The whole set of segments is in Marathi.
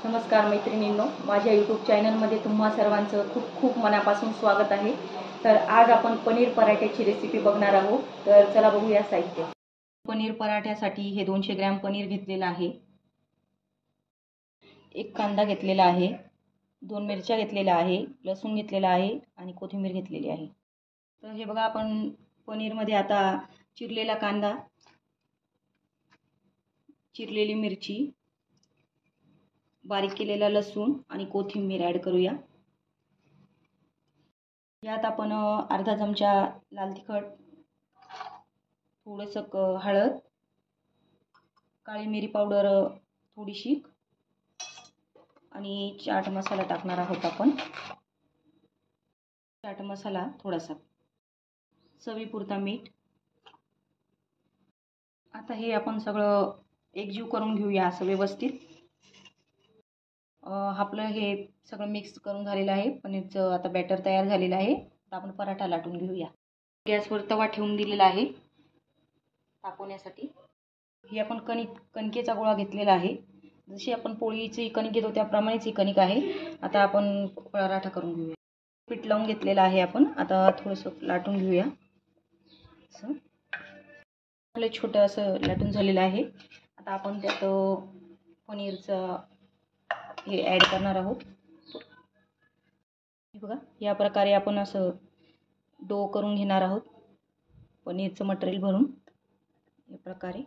नमस्कार मैत्रिणींनो, माझ्या यूट्यूब चॅनलमध्ये तुम्हा सर्वांचं खूप खूप मनापासून स्वागत आहे। तर आज आपण पनीर पराठ्याची रेसिपी बघणार आहोत। तर चला बघूया साहित्य। पनीर पराठ्यासाठी हे 200 ग्रॅम पनीर घेतलेलं आहे, एक कांदा घेतलेला आहे, 2 मिरच्या घेतलेल्या आहे, लसूण घेतलेला आहे आणि कोथिंबीर घेतलेली आहे। तर हे बघा, आपण पनीरमध्ये आता चिरलेला कांदा, चिरलेली मिरची, बारीक केलेला लसूण आणि कोथिंबीर ॲड करूया। यात आपण अर्धा चमचा लाल तिखट, थोडंसं हळद, काळी मिरी पावडर थोडीशी आणि चाट मसाला टाकणार आहोत आपण। चाट मसाला थोडासा, चवीपुरता मीठ। आता हे आपण सगळं एकजीव करून घेऊया असं व्यवस्थित। आपलं हे सगळं मिक्स करून झालेलं आहे। पनीरचं आता बॅटर तयार झालेलं आहे। आता आपण पराठा लाटून घेऊया। गॅसवर तवा ठेवून दिलेला आहे तापवण्यासाठी। ही आपण कणकेचा गोळा घेतलेला आहे, जशी आपण पोळीची कणिक घेतो त्याप्रमाणेच ही कणिक आहे। आता आपण पराठा करून घेऊया। पीठ लावून घेतलेलं आहे आपण, आता थोडंसं लाटून घेऊया। असं आपलं छोटं असं लाटून झालेलं आहे। आता आपण त्यात पनीरचं हे ॲड करणार आहोत। हे बघा, या प्रकारे आपण असं डो करून घेणार आहोत पनीरचं मटेरियल भरून। या प्रकारे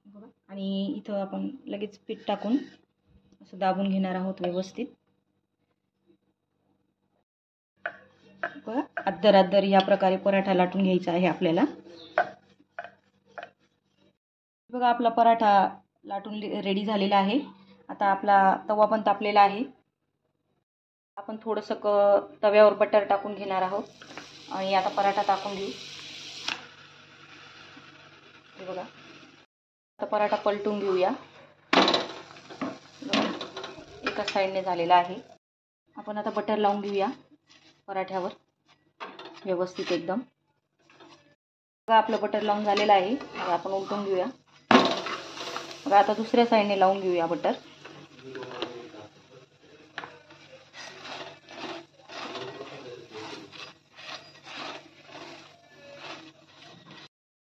बघा, आणि इथं आपण लगेच पीठ टाकून असं दाबून घेणार आहोत व्यवस्थित। बघा, अद्दर या प्रकारे पराठा लाटून घ्यायचा आहे आपल्याला। बघा, आपला पराठा लाटून रेडी झालेला आहे। आता आपला तवा पण तापलेला आहे। आपण थोडंसं तव्यावर बटर टाकून घेणार आहोत आणि आता पराठा टाकून घेऊ। हे बघा, आता पराठा पलटून घेऊया। एका साईडने झालेला आहे। आपण आता बटर लावून घेऊया पराठ्यावर व्यवस्थित एकदम। बघा, आपलं बटर लावून झालेलं आहे। आपण उलटून घेऊया। बघा, आता दुसऱ्या साईडने लावून घेऊया बटर।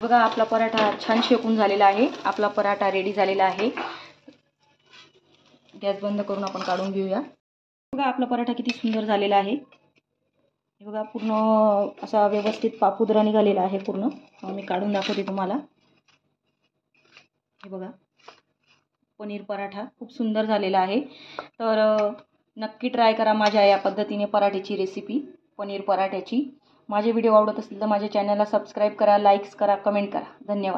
बघा, आपला पराठा छान शेकून झालेला आहे। आपला पराठा रेडी झालेला आहे। गॅस बंद करून आपण काढून घेऊया। बघा, आपला पराठा किती सुंदर झालेला आहे। हे बघा, पूर्ण असा व्यवस्थित पापुद्रा निघालेला आहे पूर्ण। मी काढून दाखवते तुम्हाला। हे बघा, पनीर पराठा खूप सुंदर झालेला आहे। तर नक्की ट्राय करा माझ्या या पद्धतीने पराठ्याची रेसिपी, पनीर पराठ्याची। माझे व्हिडिओ आवडत असतील तर माझ्या चॅनलला सबस्क्राईब करा, लाईक्स करा, कमेंट करा। धन्यवाद।